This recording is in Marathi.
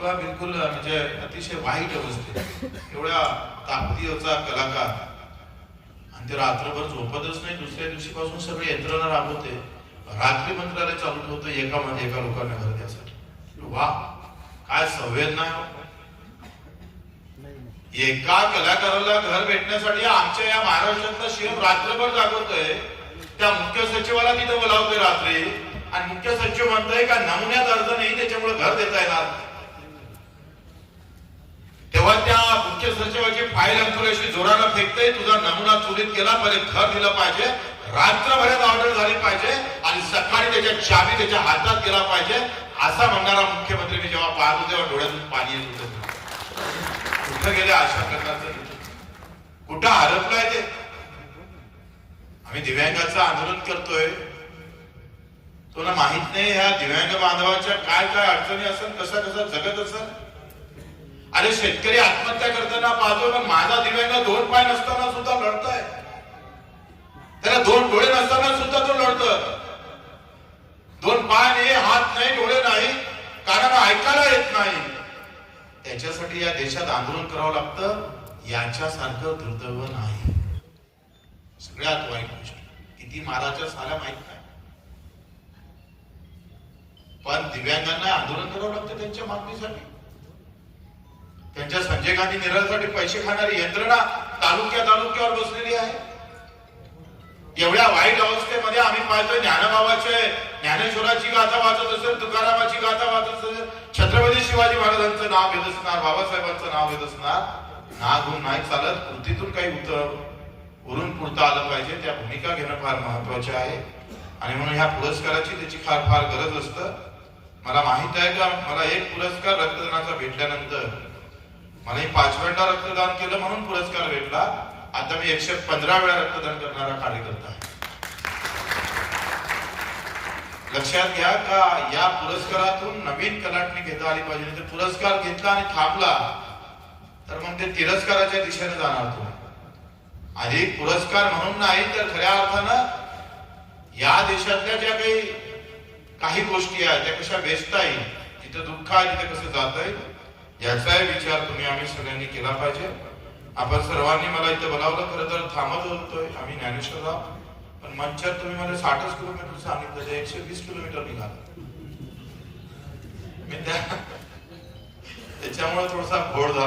मुलगा बिलकुल म्हणजे अतिशय वाईट अवस्थेत, एवढ्या ताकदीचा कलाकार, आणि ते रात्रभर झोपतच नाही. दुसऱ्या दिवशीपासून सगळे यंत्रणा राबवते, रात्री मंत्रालय चालू ठेवतो एका लोकांना घर द्यासाठी. वा, काय संवेदना. एका कलाकाराला घर भेटण्यासाठी आमच्या या महाराष्ट्रातला सीएम रात्रभर जागवतोय. त्या मुख्य सचिवाला तिथं बोलावतोय रात्री, आणि मुख्य सचिव म्हणतोय का नमुन्यात अर्ज नाही, त्याच्यामुळे घर देता येणार. तेव्हा त्या मुख्य सचिवाची फाईल अंकुराशी जोरानं फेकते, तुझा नमुना चोरीत गेला, पहिले घर दिलं पाहिजे, रात्रभरात ऑर्डर झाली पाहिजे, आणि सकाळी त्याच्या चाबी त्याच्या हातात गेला पाहिजे, असा म्हणणारा मुख्यमंत्री मी जेव्हा पाहतो तेव्हा डोळ्यातून पाणी येत होतं. कुठं गेले अशा प्रकारचं, कुठं हरपलाय ते. आम्ही दिव्यांगाचं आंदोलन करतोय, तो ना माहित नाही ह्या दिव्यांग बांधवाच्या काय काय अडचणी असेल, कसा कसा जगत असेल. अरे शेतकरी आत्महत्या करताना पाहतो, पण माझा दिव्यांग 2 पाय नसताना सुद्धा लढतोय, त्याला 2 डोळे नसताना सुद्धा तो लढतोय. 2 पाय नाही, हात नाही, डोळे नाही, कानाला ऐकायला येत नाही. त्याच्यासाठी या देशात आंदोलन करावं लागतं. याच्यासारखं दुर्दैव नाही. सगळ्यात वाईट गोष्ट, किती माराच्या साल्या माहित नाही, पण दिव्यांगांना आंदोलन करावं लागतं त्यांच्या मागणीसाठी. त्यांच्या संजय गांधी निरासाठी पैसे खाणारी यंत्रणा तालुक्यावर बसलेली आहे. एवढ्या वाईट अवस्थेमध्ये आम्ही पाहतोय, ज्ञानेश्वराची गाथा वाचत असेल, तुकारामाची गाथा वाचत असेल, छत्रपती शिवाजी महाराजांचं नाव घेत असणार, बाबासाहेबांचं नाव घेत असणार, नागून नाही चालत. कृतीतून काही उरून पुरता आलं पाहिजे, त्या भूमिका घेणं फार महत्वाचे आहे. आणि म्हणून ह्या पुरस्काराची त्याची फार गरज असतं. मला माहित आहे का, मला एक पुरस्कार रक्तदानाचा भेटल्यानंतर, मला 5व्यांदा रक्तदान केलं म्हणून पुरस्कार भेटला. आता मी 115 वेळा रक्तदान करणारा कार्यकर्ता आहे. लक्षात घ्या का या पुरस्कारातून नवीन कलाटणी घेता आली पाहिजे. तर पुरस्कार घेतला आणि थांबला तर मग ते तिरस्काराच्या दिशेने जाणार. तो आधी पुरस्कार म्हणून नाही, तर खऱ्या अर्थानं या देशातल्या ज्या काही गोष्टी आहेत त्या कशा वेचता येईल, जिथं दुःख आहे तिथे कसं जाता येईल, याचाही विचार आम्ही सगळ्यांनी केला पाहिजे. आपण सर्वांनी मला इथे बोलावलं, खरं तर थांबत होतोय आम्ही ज्ञानेश्वरराव, पण मंचात तुम्ही मला 60 किलोमीटर सांगितलं, 120 किलोमीटर निघाला. मी त्याच्यामुळे थोडासा घोळ झाला.